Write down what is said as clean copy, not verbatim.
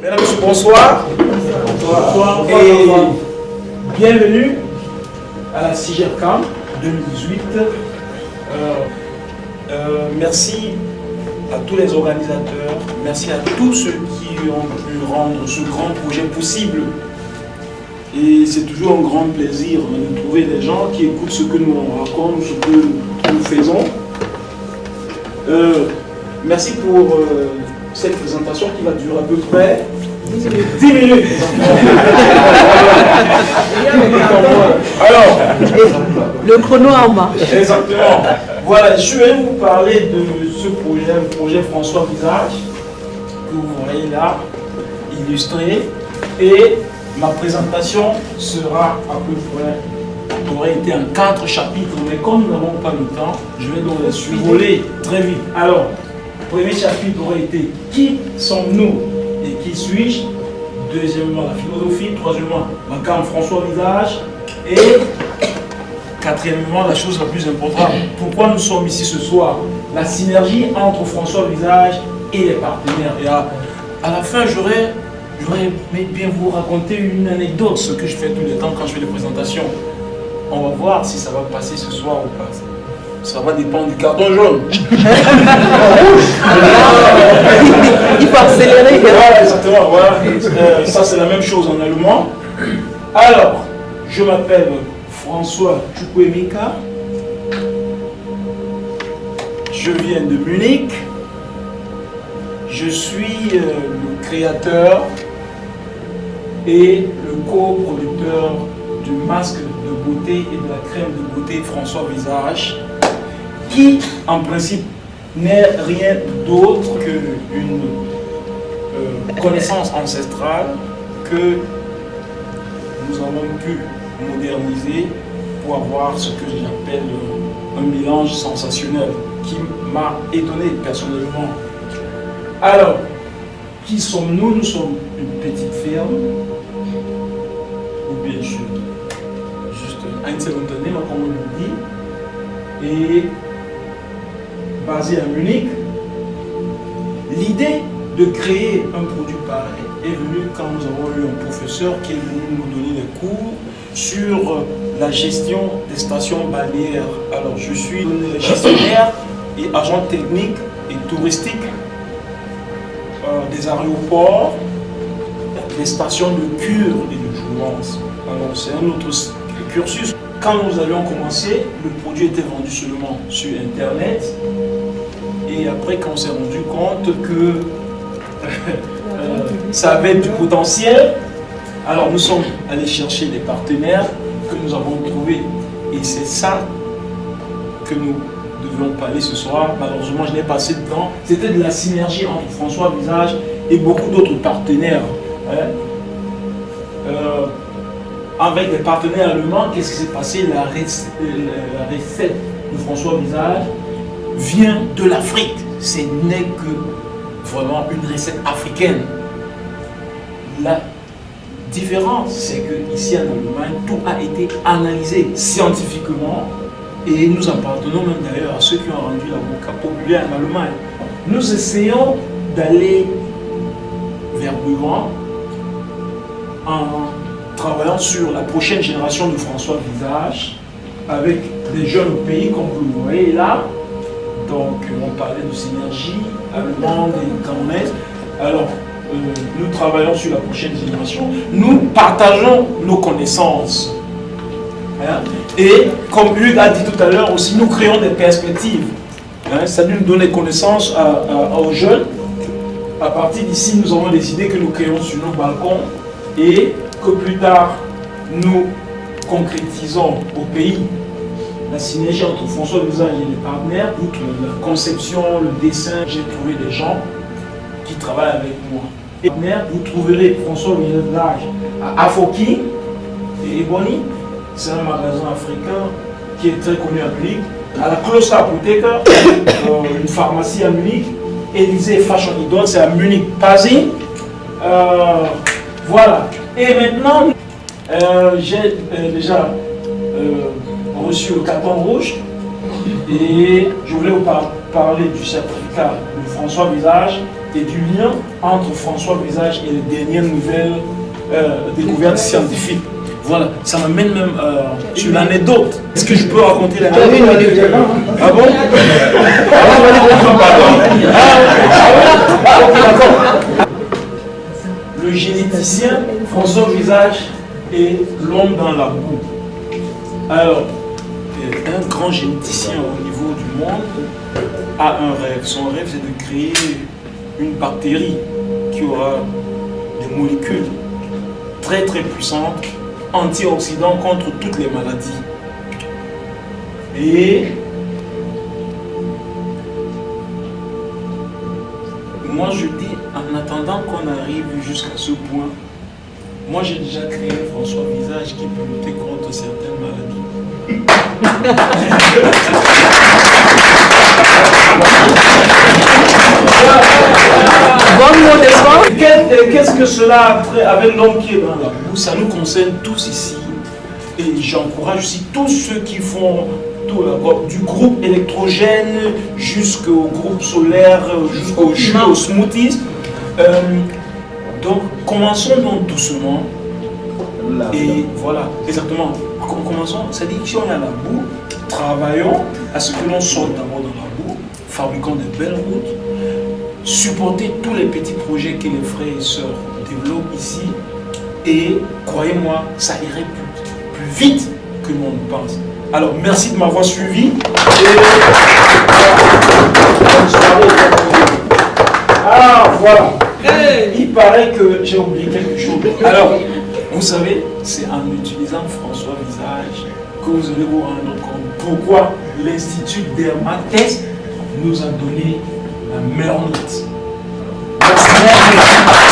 Mesdames et messieurs, bonsoir. Bonsoir. Et bienvenue à la CIGERCAM 2018. Merci à tous les organisateurs, merci à tous ceux qui ont pu rendre ce grand projet possible. Et c'est toujours un grand plaisir de trouver des gens qui écoutent ce que nous racontons, ce que nous faisons. Merci pour cette présentation qui va durer à peu près 10 minutes. Alors, le chrono en marche. Exactement. Voilà, je vais vous parler de ce projet, le projet François Visage, que vous voyez là, illustré. Et ma présentation sera à peu près, aurait été en 4 chapitres, mais comme nous n'avons pas le temps, je vais donc les survoler très vite. Alors, le premier chapitre aurait été qui sommes-nous et qui suis-je? Deuxièmement, la philosophie. Troisièmement, ma gamme François Visage. Et quatrièmement, la chose la plus importante, pourquoi nous sommes ici ce soir? La synergie entre François Visage et les partenaires. Et à la fin, j'aurais aimé bien vous raconter une anecdote, ce que je fais tous les temps quand je fais des présentations. On va voir si ça va passer ce soir ou pas. Ça va dépendre du carton jaune. Il faut accélérer. Voilà, exactement. Voilà. Ça, c'est la même chose en allemand. Alors, je m'appelle François Chukwuemeka. Je viens de Munich. Je suis le créateur et le coproducteur du masque de beauté et de la crème de beauté François Visage, qui en principe n'est rien d'autre qu'une connaissance ancestrale que nous avons pu moderniser pour avoir ce que j'appelle un mélange sensationnel qui m'a étonné personnellement. Alors, qui sommes-nous? Nous sommes une petite firme, ou bien juste Einzelunternehmer, comme on le dit, et basé à Munich. L'idée de créer un produit pareil est venue quand nous avons eu un professeur qui est venu nous donner des cours sur la gestion des stations balnéaires. Alors, je suis gestionnaire et agent technique et touristique des aéroports, des stations de cure et de jouvence. Alors, c'est un autre cursus. Quand nous avions commencé, le produit était vendu seulement sur Internet. Et après, quand on s'est rendu compte que ça avait du potentiel, alors nous sommes allés chercher des partenaires que nous avons trouvés. Et c'est ça que nous devions parler ce soir. Malheureusement, je n'ai pas assez de temps. C'était de la synergie entre François Visage et beaucoup d'autres partenaires. Avec des partenaires allemands, qu'est-ce qui s'est passé? La recette de François Visage vient de l'Afrique. Ce n'est que vraiment une recette africaine. La différence, c'est que ici en Allemagne, tout a été analysé scientifiquement et nous appartenons même d'ailleurs à ceux qui ont rendu l'avocat populaire en Allemagne. Nous essayons d'aller vers devant en travaillant sur la prochaine génération de François Visage avec des jeunes pays comme vous le voyez là. Donc on parlait de synergie allemande et camerounais. Alors nous travaillons sur la prochaine génération. Nous partageons nos connaissances. Et comme Hugues a dit tout à l'heure aussi, nous créons des perspectives. Ça nous donne des connaissances aux jeunes. À partir d'ici, nous avons des idées que nous créons sur nos balcons et que plus tard, nous concrétisons au pays. La synergie entre François Visage et les partenaires, outre la conception, le dessin, j'ai trouvé des gens qui travaillent avec moi. Et vous trouverez François Visage à Afoki et Ebony, c'est un magasin africain qui est très connu à Munich, à la Kloster Apotheke, une pharmacie à Munich, Élysée Fashion Idol, c'est à Munich, Pasing. Voilà. Et maintenant, j'ai déjà reçu le carton rouge et je voulais vous parler du certificat de François Visage et du lien entre François Visage et les dernières nouvelles découvertes scientifiques. Voilà, ça m'amène même sur l'anecdote. Est-ce que je peux raconter l'anecdote? Ah bon? Ah, ok, d'accord. Le généticien François Visage et l'homme dans la boue. Alors, un grand généticien au niveau du monde a un rêve. Son rêve, c'est de créer une bactérie qui aura des molécules très très puissantes, antioxydants contre toutes les maladies. Et moi je dis, en attendant qu'on arrive jusqu'à ce point, moi j'ai déjà créé François Visage qui peut lutter contre certaines maladies. Bon mot d'espoir. Qu'est-ce que cela après avec l'homme qui est dans la boue? Ça nous concerne tous ici. Et j'encourage aussi tous ceux qui font tout, du groupe électrogène jusqu'au groupe solaire, jusqu'au jus, aux smoothies. Donc commençons donc doucement. Et voilà, exactement. Commençons, c'est-à-dire que si on est à la boue, travaillons à ce que l'on sorte d'abord dans la boue, fabriquons de belles routes, supportez tous les petits projets que les frères et sœurs développent ici, et croyez-moi, ça irait plus vite que l'on ne pense. Alors, merci de m'avoir suivi. Ah, voilà. Il paraît que j'ai oublié quelque chose. Alors, vous savez, c'est en utilisant François Visage que vous allez vous rendre compte pourquoi l'Institut d'Hermates nous a donné la meilleure note. Merci.